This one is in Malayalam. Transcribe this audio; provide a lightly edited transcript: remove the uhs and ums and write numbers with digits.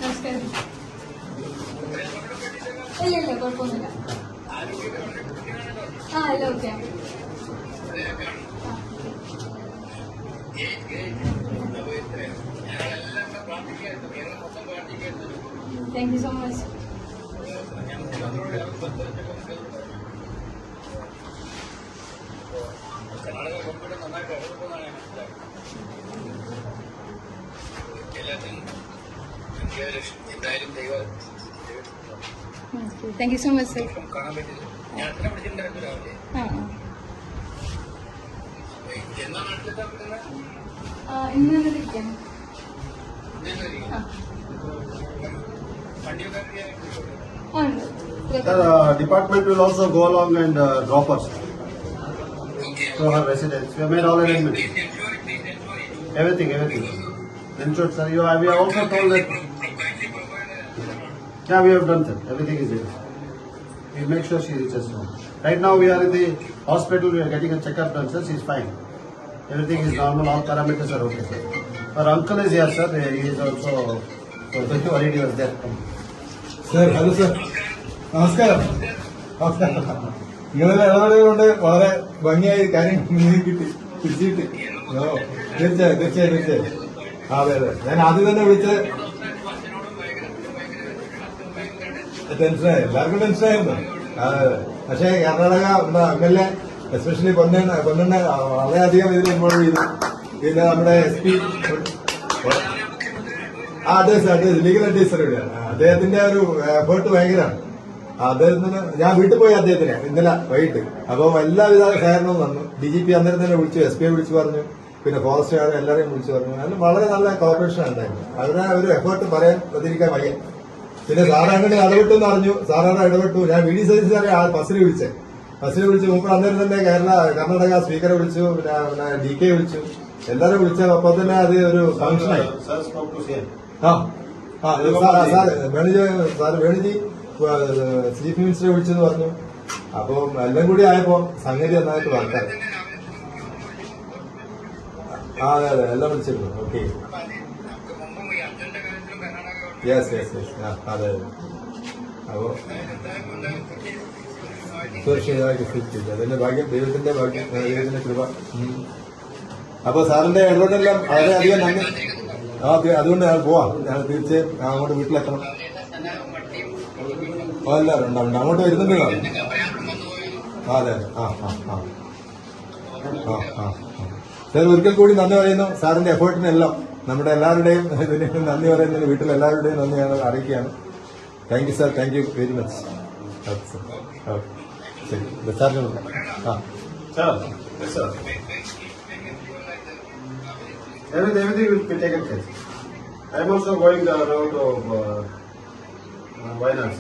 നമസ്കാരം. ഇല്ല കുഴപ്പമൊന്നുമില്ല. ഇല്ല okay. Thank you so much. Thank you so much sir. ഇന്ന് ഇരിക്കാം. Department will also go along and drop us to her residence. We have made all arrangements. Everything. Ensured, sir. We have also told that. Yeah, we have done that. Everything is there. We make sure she reaches home. Right now we are in the hospital. We are getting a checkup done, sir. She is fine. Everything is normal. All parameters are okay, sir. Her uncle is here, sir. He is also. So don't worry, he was there. Sir, hello, sir. നമസ്കാരം. നിങ്ങളുടെ ഇടപെടൽ കൊണ്ട് വളരെ ഭംഗിയായി കാര്യം കിട്ടി പിടിച്ചിട്ട്. തീർച്ചയായും. അതെ. ഞാൻ ആദ്യം തന്നെ വിളിച്ച് ടെൻഷനായി, എല്ലാവർക്കും ടെൻഷനായിരുന്നു. അതെ. പക്ഷേ കർണാടക MLA എസ്പെഷ്യലി പൊന്നെണ്ണ വളരെയധികം ഇതിൽ ഇൻവോൾവ് ചെയ്തു. പിന്നെ നമ്മുടെ SP അഡ്വൈസർ ലീഗൽ അഡ്വൈസർ കൂടിയാണ്. അദ്ദേഹത്തിന്റെ ഒരു എഫേർട്ട് ഭയങ്കരമാണ്. അദ്ദേഹത്തിന് ഞാൻ വീട്ടിൽ പോയി അദ്ദേഹത്തിന് ഇന്നലെ വൈകിട്ട്. അപ്പം എല്ലാവിധ സഹകരണവും വന്നു. DGP അന്നേരം തന്നെ വിളിച്ചു, SP വിളിച്ചു പറഞ്ഞു, പിന്നെ ഫോറസ്റ്റുകാർ എല്ലാവരെയും വിളിച്ചു പറഞ്ഞു. അതിന് വളരെ നല്ല കോർപ്പറേഷൻ ഉണ്ടായിരുന്നു. അവരുടെ ഒരു എഫേർട്ട് പറയാൻ പ്രതികരിക്കാൻ വയ്യ. പിന്നെ സാറ് അങ്ങനെ ഇടപെട്ടു എന്ന് അറിഞ്ഞു. സാറാണ് ഇടപെട്ടു. ഞാൻ VD സതീശ് സാറെ ബസ്സിൽ വിളിച്ചു. മുമ്പ് അന്നേരം തന്നെ കർണാടക സ്പീക്കറെ വിളിച്ചു, പിന്നെ DK വിളിച്ചു, എല്ലാവരും വിളിച്ചു. അപ്പൊ തന്നെ അത് ഒരു ഫംഗ്ഷനായി. വേണുജി ചീഫ് മിനിസ്റ്ററെ വിളിച്ചെന്ന് പറഞ്ഞു. അപ്പം എല്ലാം കൂടി ആയപ്പോ സംഗതി നന്നായിട്ട് വർക്കായി. അതെ എല്ലാം വിളിച്ചിരുന്നു. ഓക്കെ. യെസ്. അതെ. അപ്പോ തീർച്ചയായും അതിന്റെ ഭാഗ്യം, ദൈവത്തിന്റെ ഭാഗ്യം, ദൈവത്തിന്റെ കൃപ. അപ്പൊ സാറിന്റെ ഇടപെടലെല്ലാം വളരെയധികം നന്ദി. അതുകൊണ്ട് ഞാൻ പോവാം. ഞാൻ തീർച്ചയായും അങ്ങോട്ട് വീട്ടിലെത്തണം. എല്ലാവരും ഉണ്ടാവും. അങ്ങോട്ട് വരുന്നുണ്ട്. അതെ. സാർ ഒരിക്കൽ കൂടി നന്ദി പറയുന്നു. സാറിന്റെ എഫേർട്ടിനെല്ലാം നമ്മുടെ എല്ലാവരുടെയും ഇതിന് നന്ദി പറയുന്നതിന് വീട്ടിൽ എല്ലാവരുടെയും നന്ദി ഞാൻ അറിയിക്കുകയാണ്. Thank you sir. Thank you very much. ശരി സാറിന്. Everything will be taken care. I am also going the route of Wayanad.